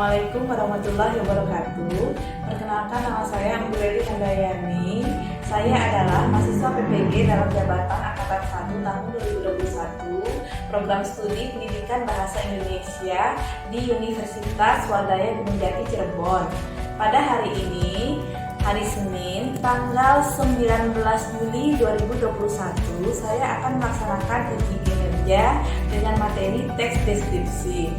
Assalamualaikum warahmatullahi wabarakatuh. Perkenalkan, nama saya Anggureli Handayani. Saya adalah mahasiswa PPG dalam jabatan Angkatan 1 tahun 2021, program studi Pendidikan Bahasa Indonesia di Universitas Swadaya Gunung Jati Cirebon. Pada hari ini, hari Senin, tanggal 19 Juli 2021, saya akan melaksanakan uji kinerja dengan materi teks deskripsi.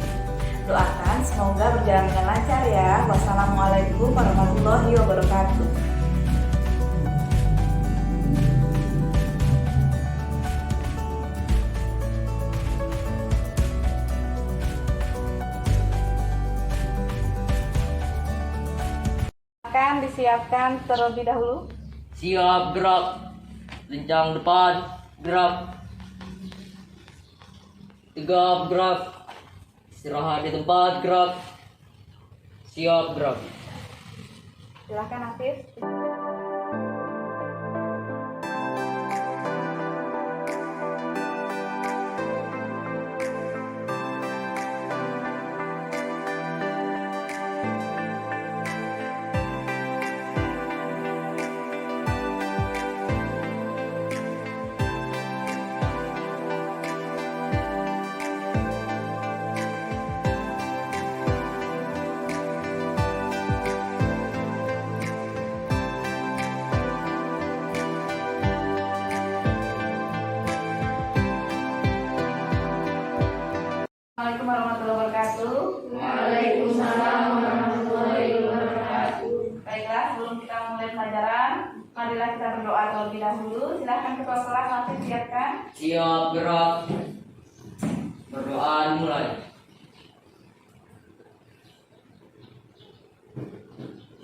Doakan semoga berjalan dengan lancar ya. Wassalamualaikum warahmatullahi wabarakatuh. Akan disiapkan terlebih dahulu. Siap, gerak. Lincang depan, gerak. Tegap, gerak. Istirahat di tempat, gerak. Siap, gerak. Silakan Afif. Assalamualaikum warahmatullahi wabarakatuh. Waalaikumsalam warahmatullahi wabarakatuh. Baiklah, sebelum kita mulai pelajaran, marilah kita berdoa terlebih dahulu. Silakan ketua kelas Afif siapkan. Siap, gerak. Berdoa mulai.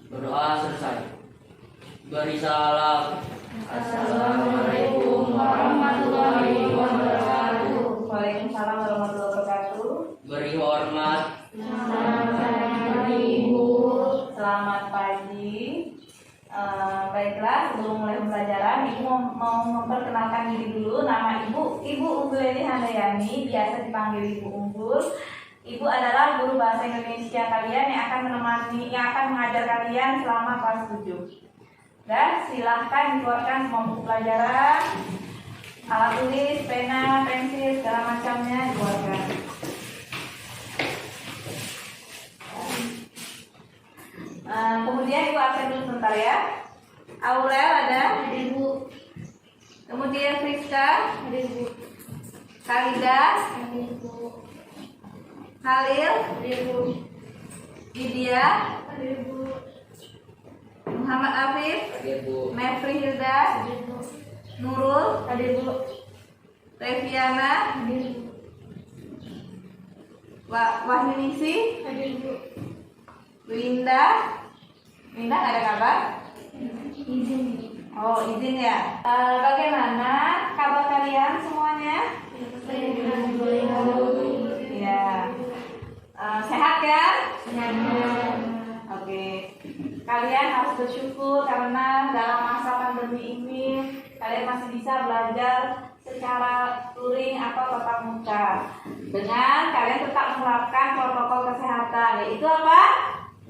Berdoa selesai. Beri salam. Assalamualaikum warahmatullahi wabarakatuh. Waalaikumsalam warahmatullahi wabarakatuh. Beri hormat. Selamat pagi Ibu. Selamat pagi. Baiklah, sebelum mulai pembelajaran, Ibu mau memperkenalkan diri dulu. Nama Ibu Anggureli Handayani, biasa dipanggil Ibu Unggul. Ibu adalah guru bahasa Indonesia kalian yang akan mengajar kalian selama kelas 7. Dan silahkan dikeluarkan semua buku pelajaran, alat tulis, pena, pensil, segala macamnya dikeluarkan. Kemudian Ibu absen dulu sebentar ya. Aurel ada? Ibu. Kemudian Friska, Ibu. Kalidas, Ibu. Khalil, Ibu. Lydia, Ibu. Muhammad Afif, Hadir, Bu. Mevri Hilda, Ibu. Nurul, Ibu. Reviana, Ibu. Wahyunisi, Ibu. Winda nggak ada kabar? Izin. Oh, izin ya. Bagaimana kabar kalian semuanya? Ya. Sehat kan? Oke. Kalian harus bersyukur karena dalam masa pandemi ini kalian masih bisa belajar secara luring atau tatap muka dengan kalian tetap menerapkan protokol kesehatan, yaitu apa?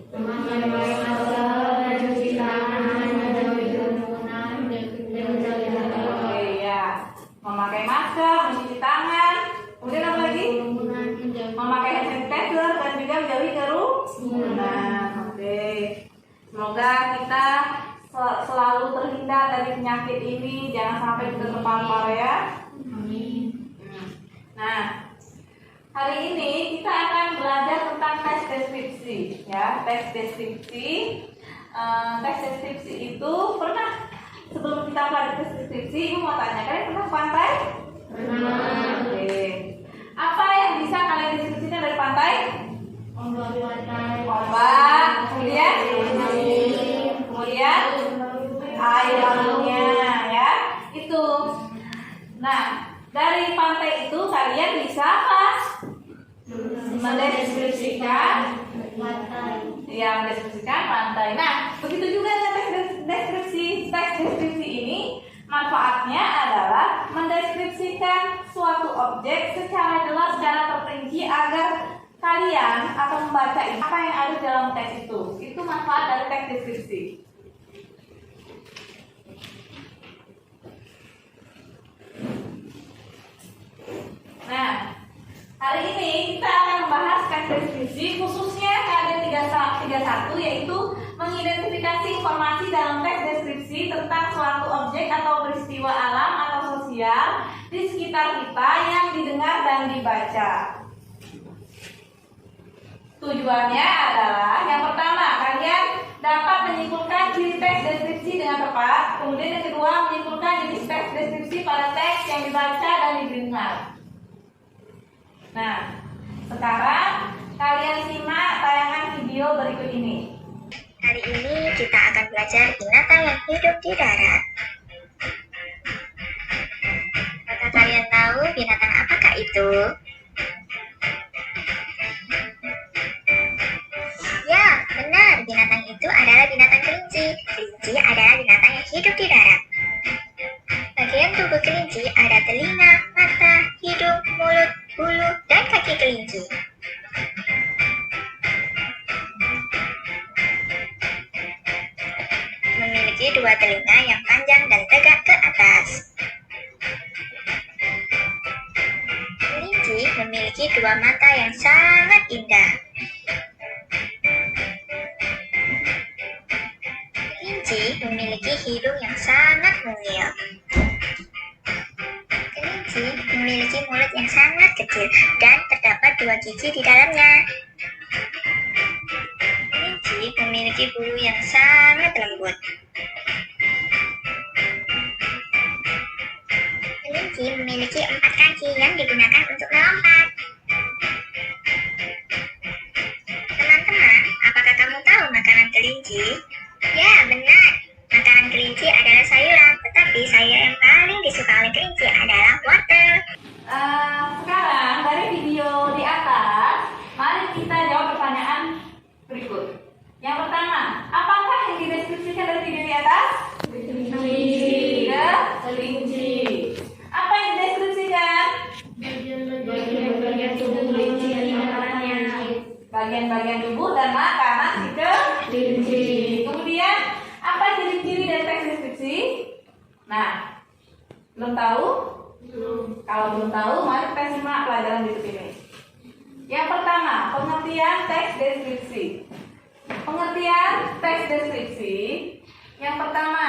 Memakai masker, mencuci tangan, menjauhi kerumunan, dan menjaga jarak. Oke ya, memakai masker, mencuci tangan, kemudian apa lagi? Memakai hand sanitizer dan juga menjauhi kerumunan. Oke, semoga kita selalu terhindar dari penyakit ini, jangan sampai kita terpapar ya. Amin. Nah, hari ini kita akan belajar tentang teks deskripsi ya. Teks deskripsi itu pernah, sebelum kita belajar teks deskripsi, Ibu mau tanya, kalian pernah ke pantai? Pernah. Oke. Apa yang bisa kalian deskripsikan dari pantai? Ombak pantai. Ombak, kemudian air lautnya ya. Itu. Nah, dari pantai itu kalian bisa apa? Mendeskripsikan ya, mendeskripsikan pantai. Nah, begitu juga dengan teks deskripsi ini, manfaatnya adalah mendeskripsikan suatu objek secara jelas, secara terperinci agar kalian akan membaca apa yang ada dalam teks itu. Itu manfaat dari teks deskripsi. Nah, hari ini kita akan membahas teks deskripsi khususnya KD 31, yaitu mengidentifikasi informasi dalam teks deskripsi tentang suatu objek atau peristiwa alam atau sosial di sekitar kita yang didengar dan dibaca. Tujuannya adalah yang pertama, kalian dapat menyimpulkan ciri teks deskripsi dengan tepat. Kemudian yang kedua, menyimpulkan jenis teks deskripsi pada teks yang dibaca dan didengar. Nah, sekarang kalian simak tayangan video berikut ini. Hari ini kita akan belajar binatang yang hidup di darat. Apakah kalian tahu binatang apakah itu? Ya, benar. Binatang itu adalah binatang kelinci. Kelinci adalah binatang yang hidup di darat. Bagian tubuh kelinci ada telinga, mata, hidung, mulut, bulu, dan kaki kelinci. Memiliki dua telinga yang panjang dan tegak ke atas. Kelinci memiliki dua mata yang sangat indah. Kelinci memiliki hidung yang sangat mungil. Kelinci memiliki mulut yang sangat kecil dan terdapat dua gigi di dalamnya. Kelinci memiliki bulu yang sangat lembut. Kelinci memiliki 4 kaki yang digunakan untuk melompat. Teman-teman, apakah kamu tahu makanan kelinci? Ya, benar. Makanan kelinci adalah sayuran, tetapi sayur yang paling disuka oleh kelinci adalah wortel. Sekarang dari video di atas, mari kita jawab pertanyaan berikut. Yang pertama, apakah yang dideskripsikan dari video di atas? Kelinci. Apa yang dideskripsikan? Bagian tubuh kelinci dan makanannya. Bagian-bagian tubuh dan makanan si kelinci. Kemudian, apa ciri-ciri dari teks deskripsi? Nah, belum tahu? Kalau belum tahu, mari kita simak pelajaran berikut ini. Yang pertama, pengertian teks deskripsi. Pengertian teks deskripsi. Yang pertama,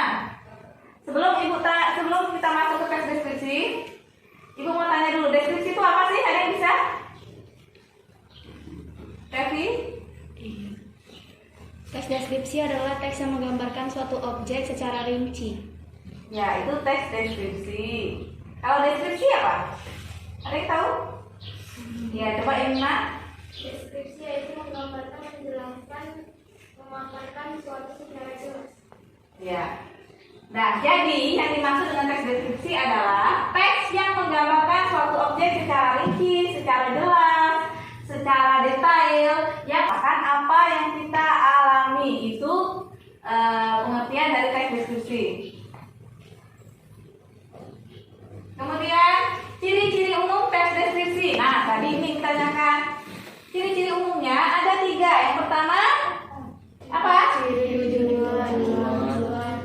sebelum kita masuk ke teks deskripsi, Ibu mau tanya dulu, deskripsi itu apa sih? Ada yang bisa? Revi? Teks deskripsi adalah teks yang menggambarkan suatu objek secara rinci. Ya, itu teks deskripsi. Kalau deskripsi apa? Ada yang tahu? Ya, coba Emma. Deskripsi yaitu menggambarkan, menjelaskan, memaparkan suatu secara jelas. Ya. Nah, jadi yang dimaksud dengan teks deskripsi adalah teks yang menggambarkan suatu objek secara rinci, secara jelas, secara detail, yang akan apa yang kita alami. Itu pengertian dari teks deskripsi. Kemudian ciri-ciri umum teks deskripsi. Nah, tadi ini kita tanyakan ciri-ciri umumnya ada 3. Yang pertama apa? Ciri tujuan.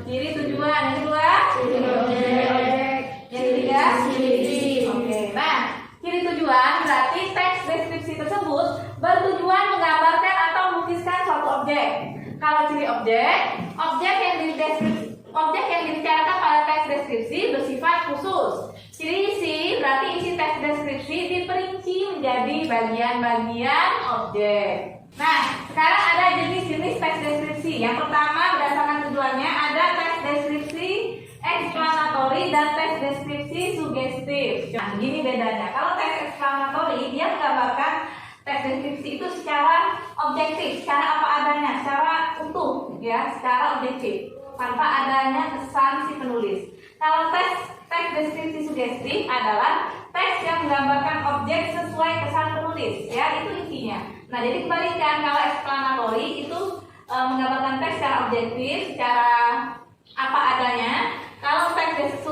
Ciri tujuan. Yang kedua? Ciri objek. Yang ketiga? Ciri. Oke. Nah, ciri tujuan berarti teks deskripsi tersebut bertujuan menggambarkan atau melukiskan suatu objek. Kalau ciri objek yang dibicarakan pada teks deskripsi bersifat khusus. Ciri isi berarti isi teks deskripsi diperinci menjadi bagian-bagian objek. Nah, sekarang ada jenis-jenis teks deskripsi. Yang pertama berdasarkan tujuannya ada teks deskripsi eksplanatory dan teks deskripsi sugestif. Nah, gini bedanya. Kalau teks eksplanatory dia menggambarkan teks deskripsi itu secara objektif, secara apa adanya, secara utuh, ya, secara objektif, tanpa adanya kesan si penulis. Kalau teks deskripsi sugestif adalah teks yang menggambarkan objek sesuai kesan penulis, ya, itu intinya. Nah, jadi kebalikan, kalau explanatory itu menggambarkan teks secara objektif, secara apa adanya. Kalau teks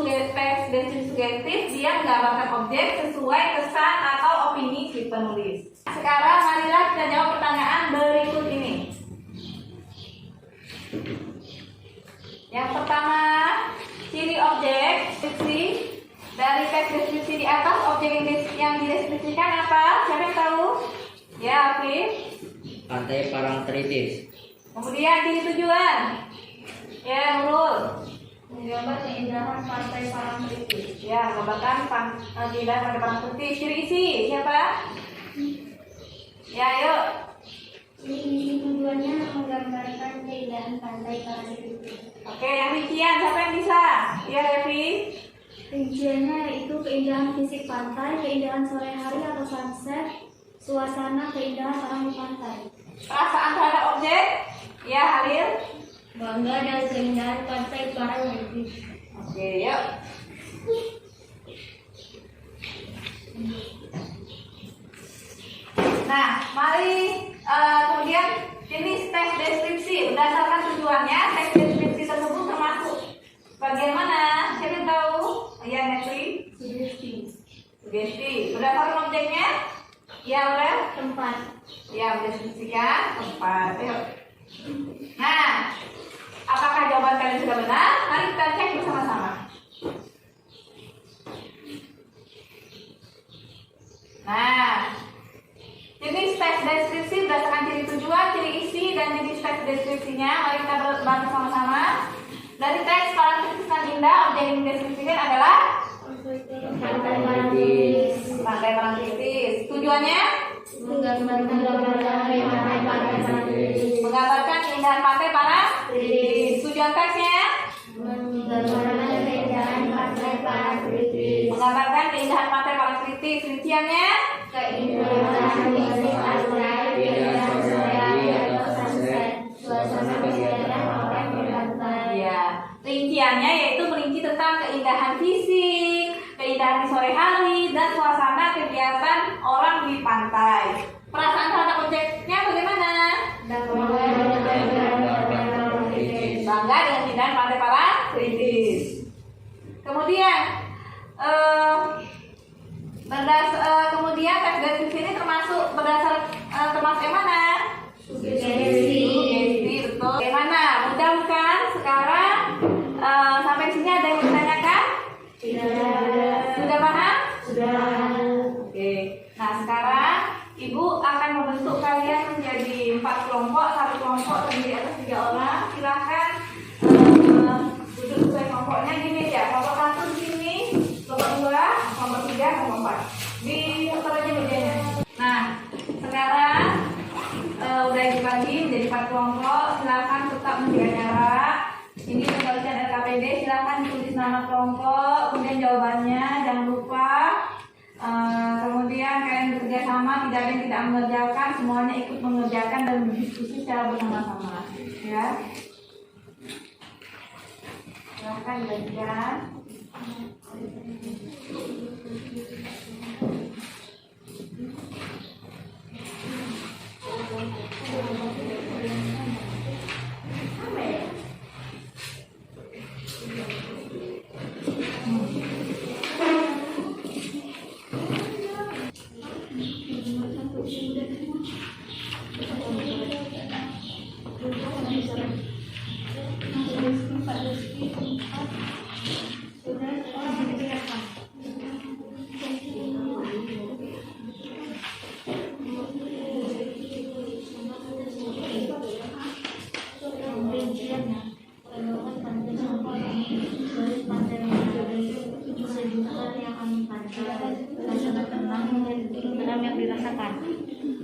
deskripsi sugestif dia menggambarkan objek sesuai kesan atau opini si penulis. sekarang marilah kita jawab pertanyaan berikut ini. Yang pertama, ciri objek deskripsi. Dari teks deskripsi di atas, objek yang dideskripsikan apa? Siapa yang tahu? Ya, Afif. Pantai Parangtritis. Kemudian ciri tujuan. Ya, Nurul. Menggambar keindahan pantai Parangtritis. Ya, menggambarkan keindahan pantai Parangtritis. Ciri isi, siapa? Ya, ayo. Ini tujuannya menggambarkan keindahan pantai Parangtritis. Oke, yang rincian, siapa yang bisa? Ya, Revi. Rinciannya yaitu keindahan fisik pantai, keindahan sore hari atau sunset, suasana keindahan orang di pantai. Perasaan terhadap objek. Ya, Halil. Bangga dan keindahan pantai Parangtritis. Oke, yuk. Nah, mari kemudian jenis teks deskripsi. Berdasarkan tujuannya, teks deskripsi tersebut termasuk bagian mana? Siapa yang tahu? Ya, Netri. Sugesti. Sugesti. Berdasarkan objeknya? Ya, udah. Tempat. Ya, mendeskripsikan tempat. Yuk. Nah, apakah jawaban kalian sudah benar? Mari kita cek bersama-sama. Nah, jenis teks deskripsi berdasarkan ciri tujuan, ciri isi, dan jenis teks deskripsinya. Mari kita bahas sama-sama. Dari teks Parangtritis dan indah, objek yang dideskripsikan adalah Pantai Parangtritis. pantai Parangtritis. Tujuannya Menggambarkan keindahan pantai Parangtritis. menggambarkan keindahan pantai Parangtritis. Tujuan teksnya Menggambarkan keindahan pantai Parangtritis. menggambarkan keindahan pantai Parangtritis. Rinciannya Keindahan fisik pantai, keindahan sore hari atau sunset, suasana keindahan orang di pantai. ya, rinciannya yaitu merinci tentang keindahan fisik, keindahan di sore hari, dan suasana kegiatan orang di pantai. Perasaan terhadap objeknya bagaimana? Bangga dengan keindahan pantai Parangtritis. Kemudian kemudian teks deskripsi ini termasuk termasuk yang mana? Sugesti. Sugesti, betul. Bagaimana? Mudah bukan? Sekarang sampai sini ada yang ditanyakan? Sudah paham? Sudah. Oke. Nah, sekarang Ibu akan membentuk kalian menjadi 4 kelompok, 1 kelompok terdiri atas 3 orang. Silahkan duduk sesuai kelompoknya gini ya. Kelompok 1 di sini, kelompok 2, kelompok 3, kelompok 4. Diputar aja mejanya. Nah, sekarang udah dibagi menjadi 4 kelompok. Silahkan tetap menjaga jarak. Ini pembagian LKPD. Silahkan ditulis nama kelompok, kemudian jawabannya. Jangan lupa. Kemudian kalian bekerja sama, tidak ada yang tidak mengerjakan, semuanya ikut mengerjakan dan berdiskusi secara bersama-sama. Ya. Silahkan dibagikan.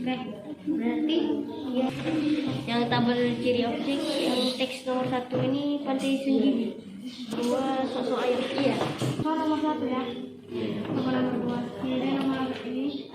Oke, berarti yang tabel ciri objek yang teks nomor 1 ini pantai Sungging, 2 sosok air. Iya. Nomor 1 ya. Nomor 2. Ini nomor ini.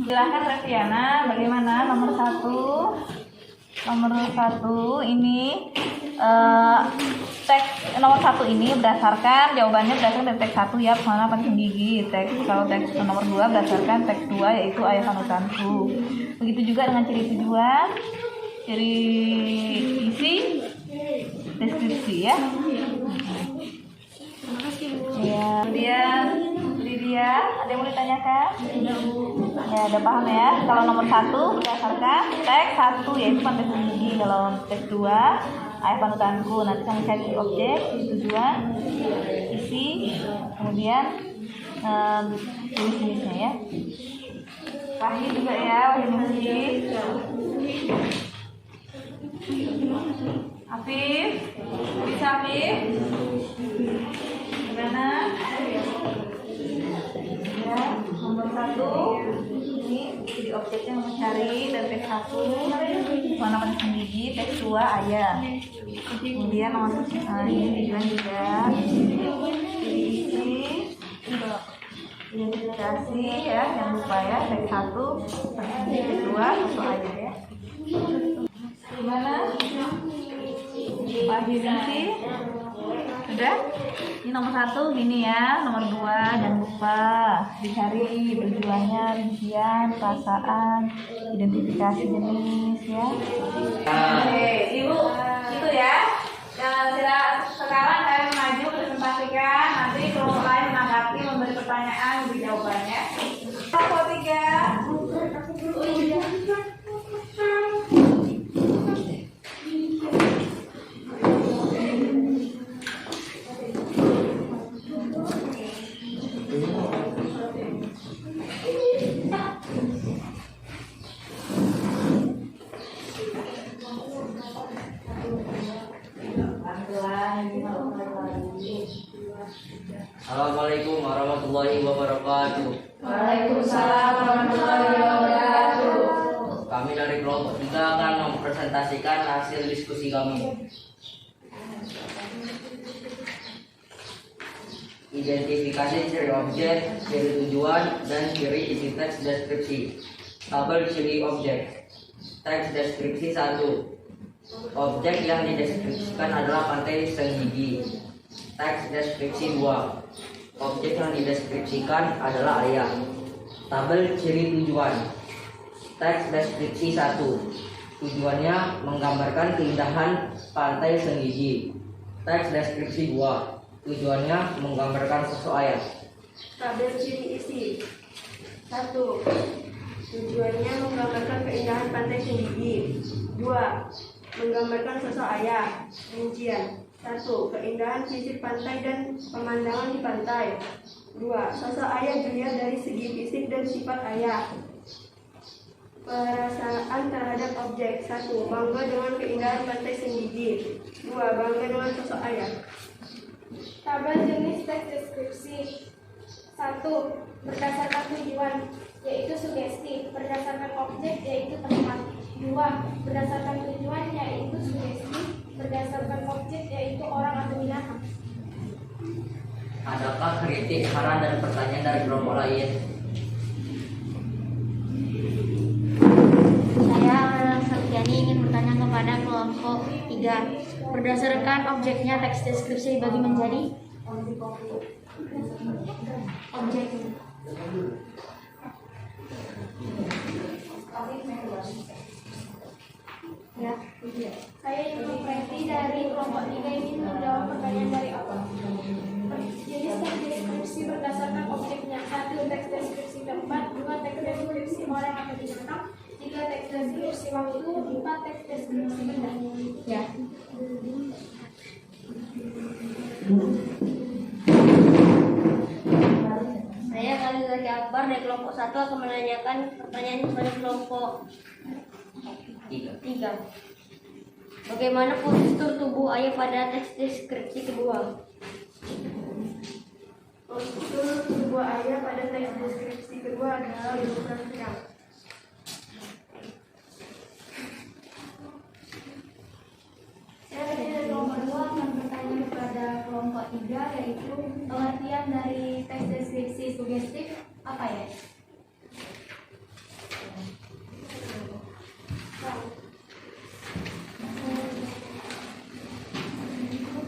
Silahkan Reviana, bagaimana nomor 1? Nomor 1 ini teks nomor 1 ini berdasarkan jawabannya berdasarkan dari teks 1 ya, mana paling menggigit. Kalau teks nomor 2 berdasarkan teks 2 yaitu ayah panutanku. Begitu juga dengan ciri tujuan, ciri isi, deskripsi ya. Ya, kemudian Lydia, ada yang mau ditanyakan? Ya, udah paham ya. Kalau nomor 1 berdasarkan teks 1 yaitu pantai sendiri. Kalau teks 2 ayah panutanku. Nanti kami cari objek, tujuan, isi, kemudian tulis-tulisnya ya. Wahyu juga ya, Wahyu nulis. Afif, bisa Afif? Gimana? Ya, nomor 1 ini jadi objeknya mencari dari teks 1 mana paling tinggi, teks 2 ayah. Kemudian nomor ini tujuan juga isi identifikasi ya, jangan lupa ya, teks 1 teks 2 satu ayah ya. Gimana? Wahyu isi? Sudah? Ini nomor 1 gini ya, nomor 2 jangan lupa dicari tujuannya, rincian, perasaan, identifikasi jenis ya. Oke, Ibu itu ya. Sekarang saya maju presentasikan, nanti kelompok lain menanggapi, memberi pertanyaan, memberi jawabannya. Kelompok 3. Assalamualaikum warahmatullahi wabarakatuh. Waalaikumsalam warahmatullahi wabarakatuh. Kami dari kelompok 3 akan mempresentasikan hasil diskusi kami. Identifikasi ciri objek, ciri tujuan, dan ciri isi teks deskripsi. Tabel ciri objek. Teks deskripsi 1. Objek yang dideskripsikan adalah pantai Senggigi. Teks deskripsi 2. Objek yang dideskripsikan adalah ayah. Tabel ciri tujuan. Teks deskripsi 1. Tujuannya menggambarkan keindahan pantai Senggigi. Teks deskripsi 2. Tujuannya menggambarkan sosok ayah. Tabel ciri isi 1. Tujuannya menggambarkan keindahan pantai Senggigi. 2. Menggambarkan sosok ayah. Rincian 1. Keindahan sisir pantai dan pemandangan di pantai. 2. Sosok ayah dilihat dari segi fisik dan sifat ayah. Perasaan terhadap objek. 1. Bangga dengan keindahan pantai Senggigi. 2. Bangga dengan sosok ayah. Tabel jenis teks deskripsi 1. Berdasarkan tujuan, yaitu sugesti. Berdasarkan objek, yaitu tempat. 2. Berdasarkan tujuan, yaitu sugesti. Berdasarkan objek, yaitu orang atau binatang. Adakah kritik, saran, dan pertanyaan dari kelompok lain? Saya Sartiani ingin bertanya kepada kelompok 3. Berdasarkan objeknya teks deskripsi dibagi menjadi objek. Ya. Saya ingin mempelajari dari kelompok 3 ini menjawab pertanyaan dari awal. Jenis teks deskripsi berdasarkan objeknya. 1. Teks deskripsi tempat. 2. Teks deskripsi orang atau binatang. 3. Teks deskripsi waktu. 4. Teks deskripsi benda. Ya. Saya Khalil Zaki Akbar dari kelompok 1 akan menanyakan pertanyaan kepada kelompok 3. Bagaimana postur tubuh ayah pada teks deskripsi kedua? Postur tubuh ayah pada teks deskripsi kedua adalah duduk tegak. Saya dari kelompok 2 akan bertanya kepada kelompok 3, yaitu pengertian dari teks deskripsi sugestif apa ya?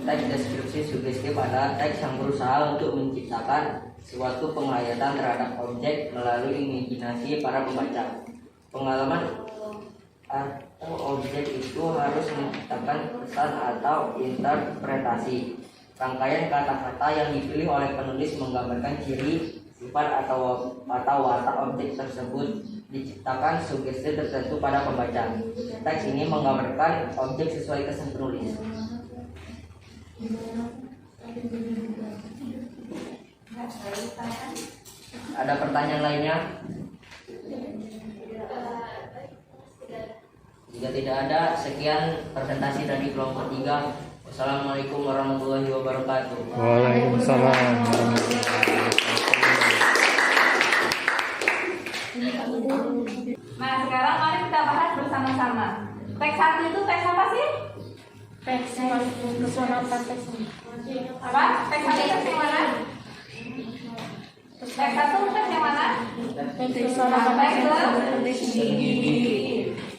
Teks deskripsi sugestif adalah teks yang berusaha untuk menciptakan suatu penghayatan terhadap objek melalui imajinasi para pembaca. Pengalaman atau objek itu harus menciptakan pesan atau interpretasi. Rangkaian kata-kata yang dipilih oleh penulis menggambarkan ciri, sifat atau watak objek tersebut, diciptakan sugesti tertentu pada pembaca. Teks ini menggambarkan objek sesuai kesan penulis. Ada pertanyaan lainnya? Jika tidak ada, sekian presentasi dari kelompok 3. Wassalamualaikum warahmatullahi wabarakatuh. Waalaikumsalam warahmatullahi Nah, sekarang mari kita bahas bersama-sama. Teks 1 itu teks apa sih? Teks pesona teks. Apa? Teks 1 teks yang mana? Teks 1 teks yang mana? Teks pesona Teks gigi.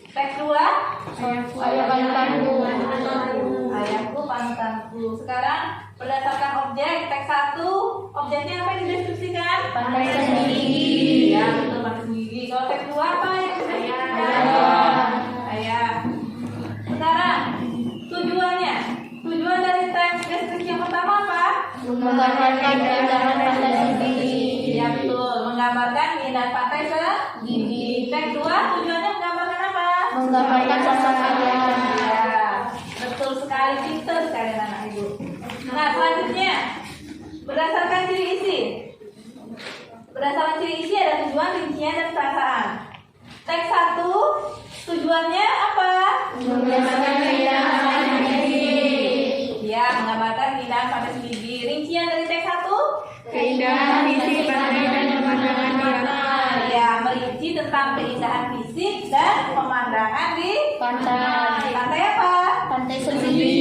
Teks 2? Ayahku panutanku. Sekarang berdasarkan objek teks 1, objeknya apa yang dideskripsikan? Pantai sendiri. Ya, betul, pantai sendiri. Kalau teks 2 apa yang dideskripsikan? Ayah. Sekarang tujuannya. Tujuan dari teks deskripsi yang pertama apa? Menggambarkan keindahan pantai sendiri. Ya, betul, menggambarkan keindahan pantai sendiri. Teks 2 tujuannya menggambarkan apa? Menggambarkan suasana. Ya, betul sekali, pintar sekali anak ibu. Nah, selanjutnya berdasarkan ciri isi. Berdasarkan ciri isi ada tujuan, rincian, dan perasaan. Teks 1 tujuannya apa? Menggambarkan keindahan pantai sendiri. Ya, menggambarkan keindahan pantai sendiri. Rincian dari teks 1? Keindahan fisik pantai dan pemandangan di Ya, merinci tentang keindahan fisik dan pemandangan di pantai. pantai apa? Pantai sendiri.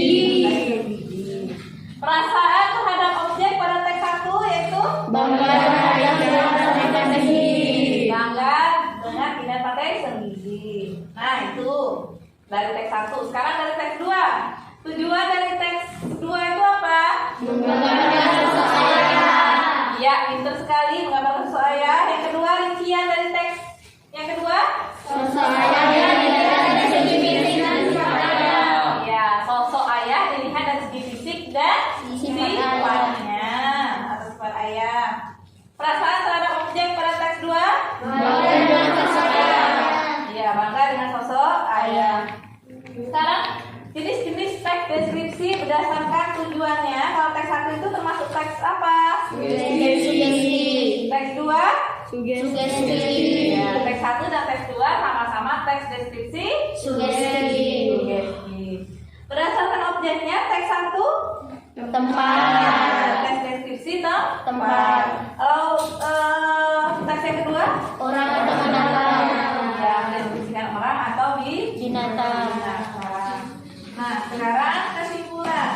Perasaan terhadap objek pada teks 1 yaitu Bangga terhadap pantai sendiri. bangga dengan keindahan pantai sendiri. Nah, itu dari teks 1. Sekarang dari teks 2. Tujuan dari teks 2 itu apa? Menggambarkan suasana. Ya, pintar sekali menggambarkan sosok ayah. Yang kedua, rincian dari teks. Yang kedua, Suasana yang dilihat dari segi fisik dan ya, sosok ayah dilihat dari segi fisik dan Sifat ayah. sifatnya atau sifat ayah. Perasaan terhadap objek pada teks 2? bangga dengan sosok ayah. Ya, bangga dengan sosok ayah. Sekarang jenis-jenis teks deskripsi berdasarkan tujuannya. Kalau teks 1 itu termasuk teks apa? Sugesti. Teks 2? Sugesti. Ya, teks 1 dan teks 2 sama-sama teks deskripsi Sugesti. sugesti. Berdasarkan objeknya teks 1 Tempat. teks deskripsi Tempat. Kalau teks yang kedua Orang atau binatang. ya mendeskripsikan orang atau Binatang. binatang. Nah, sekarang kesimpulan.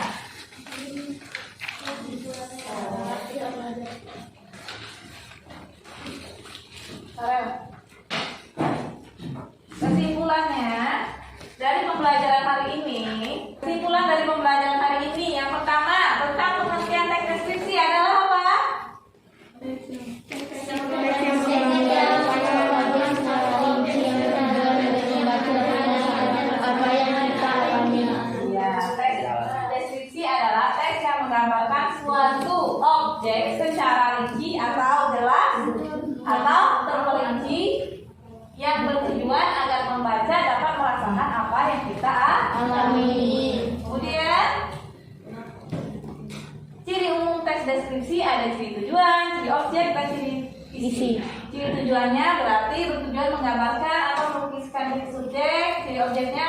Kesimpulannya dari pembelajaran hari ini, yang pertama tentang pengertian teks deskripsi adalah apa? Ya, teks deskripsi adalah teks yang menggambarkan suatu objek secara rinci atau jelas atau terperinci yang bertujuan agar membaca dapat merasakan apa yang kita Kemudian ciri umum teks deskripsi ada ciri tujuan, ciri objek, dan ciri isi. Ciri tujuannya berarti bertujuan menggambarkan atau melukiskan diri subjek. Ciri objeknya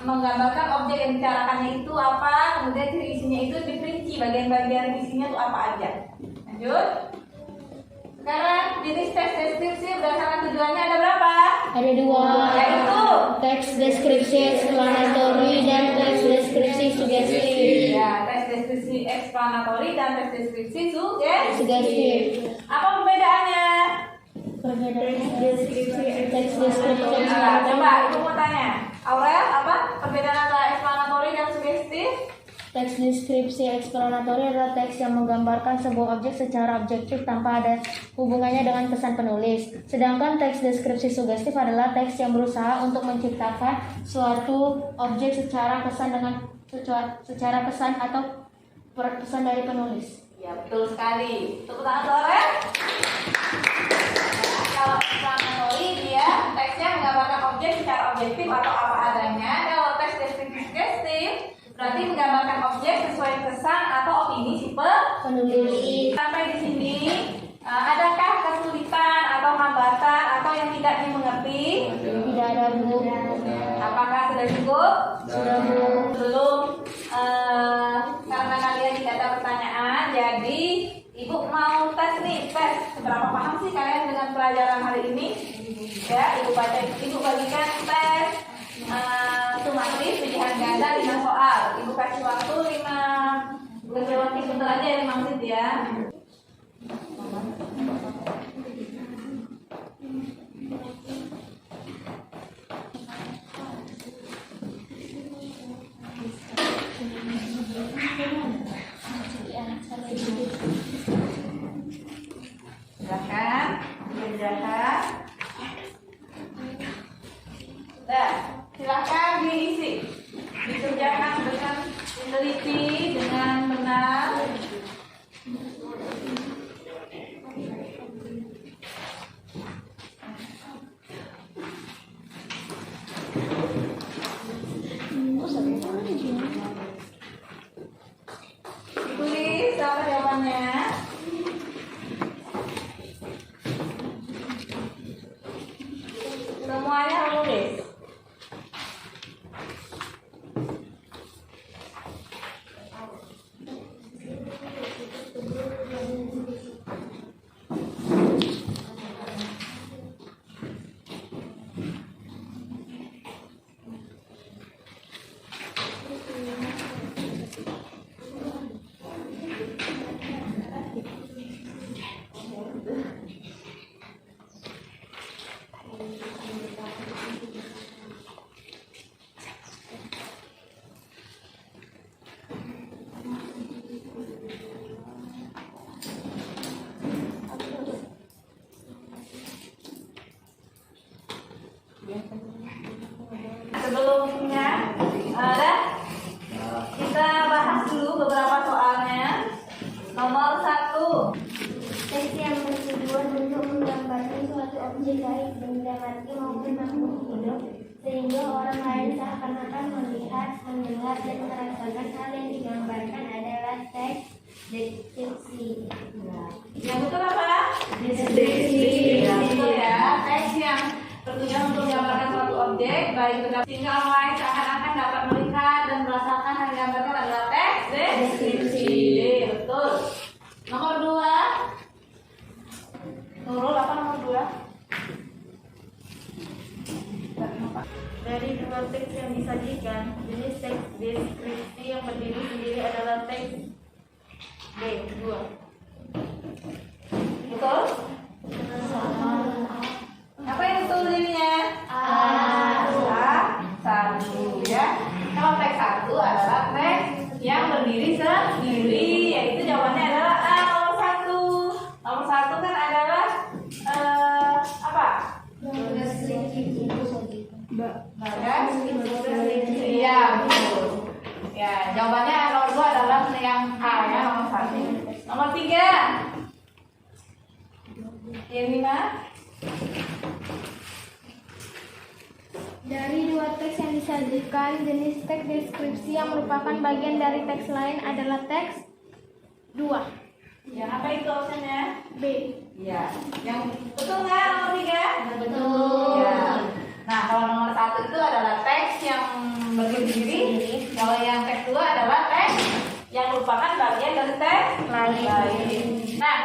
menggambarkan objek yang dibicarakannya itu apa. Kemudian ciri isinya itu diperinci bagian-bagian isinya itu apa aja. Lanjut. Sekarang jenis teks deskripsi berdasarkan tujuannya ada berapa? Ada 2. Yaitu Teks deskripsi eksplanatory dan teks deskripsi sugesti. ya, teks deskripsi eksplanatori dan teks deskripsi sugesti. Sugesti. Apa perbedaannya? Perbedaan teks deskripsi Coba ibu mau tanya, Aurel, apa perbedaan antara eksplanatori dan sugesti? Teks deskripsi eksploratory adalah teks yang menggambarkan sebuah objek secara objektif tanpa ada hubungannya dengan pesan penulis. Sedangkan teks deskripsi sugestif adalah teks yang berusaha untuk menciptakan suatu objek secara kesan atau pesan dari penulis. Ya, betul sekali. Tepuk tangan sore. Kalau explanatory dia teksnya menggambarkan objek secara objektif atau apa adanya. Kalau teks deskriptif berarti menggambarkan objek sesuai kesan atau opini si Penulis. Sampai di sini, adakah kesulitan atau hambatan atau yang tidak dimengerti? Tidak ada, Bu. Apakah sudah cukup? Sudah, Bu. Belum. Karena kalian tidak ada pertanyaan, jadi Ibu mau tes nih, tes seberapa paham sih kalian dengan pelajaran hari ini? Ya, Ibu bagikan tes sumatif pilihan ganda 5 soal. Ibu kasih waktu 5 sebentar aja 5 menit ya. Silakan dikerjakan. Nah, silakan diisi, dikerjakan dengan teliti, dengan benar. Tulis apa jawabannya. Semuanya harus tulis. Sebelumnya kita bahas dulu beberapa soalnya. Nomor 1. Teks yang bertujuan untuk menggambarkan suatu objek baik benda mati maupun makhluk hidup sehingga orang lain seakan-akan melihat, mendengar, dan merasakan hal yang digambarkan adalah teks deskripsi. Yang betul apa? Deskripsi. Ya, betul ya. Teks yang bertujuan untuk menggambarkan suatu objek baik benda sehingga orang lain seakan-akan dapat melihat dan merasakan hal yang digambarkan adalah teks deskripsi. Betul. Nomor 2. Nurul apa nomor 2? Dari dua teks yang disajikan, jenis teks deskripsi yang berdiri sendiri adalah teks B. 2. Betul? Apa yang betul jadinya? Satu ya. Kalau teks 1 adalah teks yang berdiri sendiri, yaitu jawabannya adalah A, nomor 1. Nomor 1 kan adalah apa? Iya, betul. Ya, jawabannya nomor 2 adalah yang A ya, nomor 1. Nomor 3. Yang 5. Dari dua teks yang disajikan, jenis teks deskripsi yang merupakan bagian dari teks lain adalah teks 2. Yang apa itu optionnya? B. Iya. Yang betul nggak nomor 3? Betul. Ya. Nah, kalau nomor 1 itu adalah teks yang berdiri. Kalau yang teks 2 adalah teks yang merupakan bagian dari teks lain. Nah,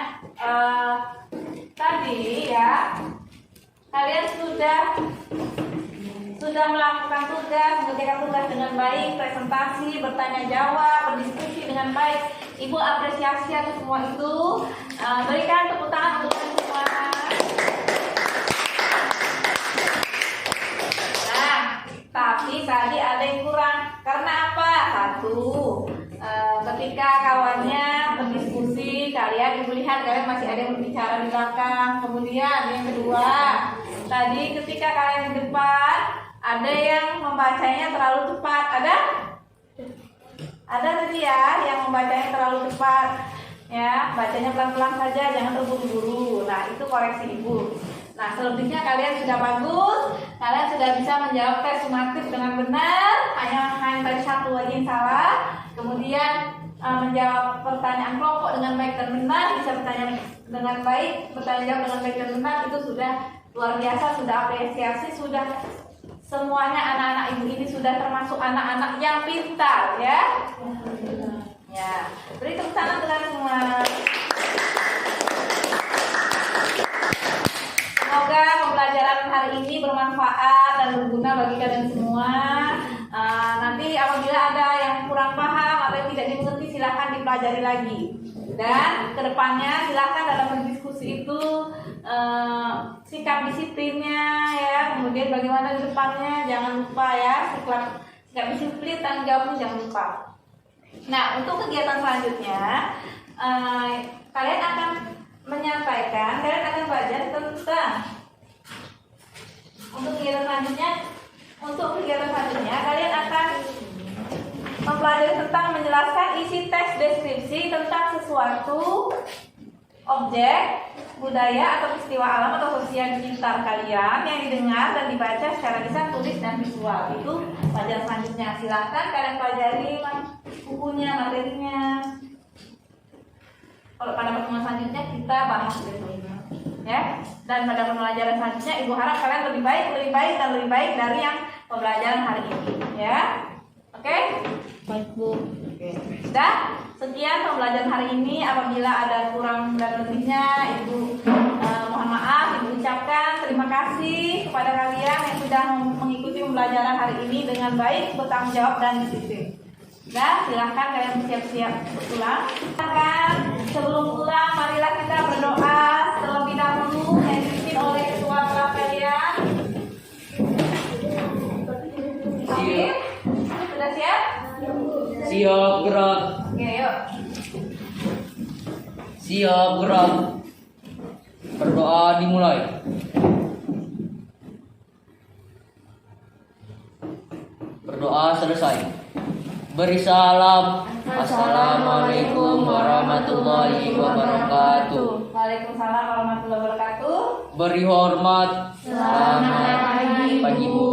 tadi ya kalian sudah melakukan tugas, mengerjakan tugas dengan baik, presentasi, bertanya jawab, berdiskusi dengan baik. Ibu apresiasi atas semua itu. Berikan tepuk tangan untuk semua. Nah, tapi tadi ada yang kurang. Karena apa? 1. ketika kawannya berdiskusi, kalian ibu lihat kalian masih ada yang berbicara di belakang. Kemudian yang kedua, tadi ketika kalian di depan ada yang membacanya terlalu cepat. Ada tadi ya yang membacanya terlalu cepat. Ya, bacanya pelan-pelan saja, jangan terburu-buru. Nah, itu koreksi ibu. Nah, selebihnya kalian sudah bagus, kalian sudah bisa menjawab tes sumatif dengan benar, hanya tadi satu aja yang salah. Kemudian menjawab pertanyaan kelompok dengan baik dan benar, bisa bertanya dengan baik, bertanya jawab dengan baik dan benar, itu sudah luar biasa, sudah apresiasi, sudah semuanya anak-anak ibu ini sudah termasuk anak-anak yang pintar, ya. Ya, beri tepuk tangan untuk kalian semua. Semoga pembelajaran hari ini bermanfaat dan berguna bagi kalian semua. Nanti apabila ada yang kurang paham atau yang tidak dimengerti, silahkan dipelajari lagi. Dan kedepannya silahkan dalam berdiskusi itu sikap disiplinnya, ya. Kemudian bagaimana ke depannya, jangan lupa ya, sikap disiplin, tanggung jawabnya jangan lupa. Nah, untuk kegiatan selanjutnya, kalian akan menyampaikan, kalian akan belajar tentang untuk kegiatan selanjutnya, kalian akan mempelajari tentang menjelaskan isi teks deskripsi tentang sesuatu objek, budaya atau peristiwa alam atau sosial di sekitar kalian yang didengar dan dibaca secara lisan, tulis dan visual. Itu pelajaran selanjutnya. Silahkan kalian pelajari bukunya, materinya. Kalau pada pertemuan selanjutnya kita bahas berikutnya, ya. Dan pada pembelajaran selanjutnya ibu harap kalian lebih baik dari yang pembelajaran hari ini, ya. Oke? Baik, Bu. Oke. Sudah? Sekian pembelajaran hari ini. Apabila ada kurang dan lebihnya, ibu mohon maaf. Ibu ucapkan terima kasih kepada kalian yang sudah mengikuti pembelajaran hari ini dengan baik, bertanggung jawab dan disiplin. Nah, silahkan kalian bersiap-siap pulang. Sebelum pulang, marilah kita berdoa terlebih dahulu yang dipimpin oleh ketua kelas kalian. Oke, sudah siap? Siap, gerak. Oke, yuk. Siap, gerak. Berdoa dimulai. Berdoa selesai. Beri salam. Assalamualaikum warahmatullahi wabarakatuh. Waalaikumsalam warahmatullahi wabarakatuh. Beri hormat. Selamat pagi, Bu.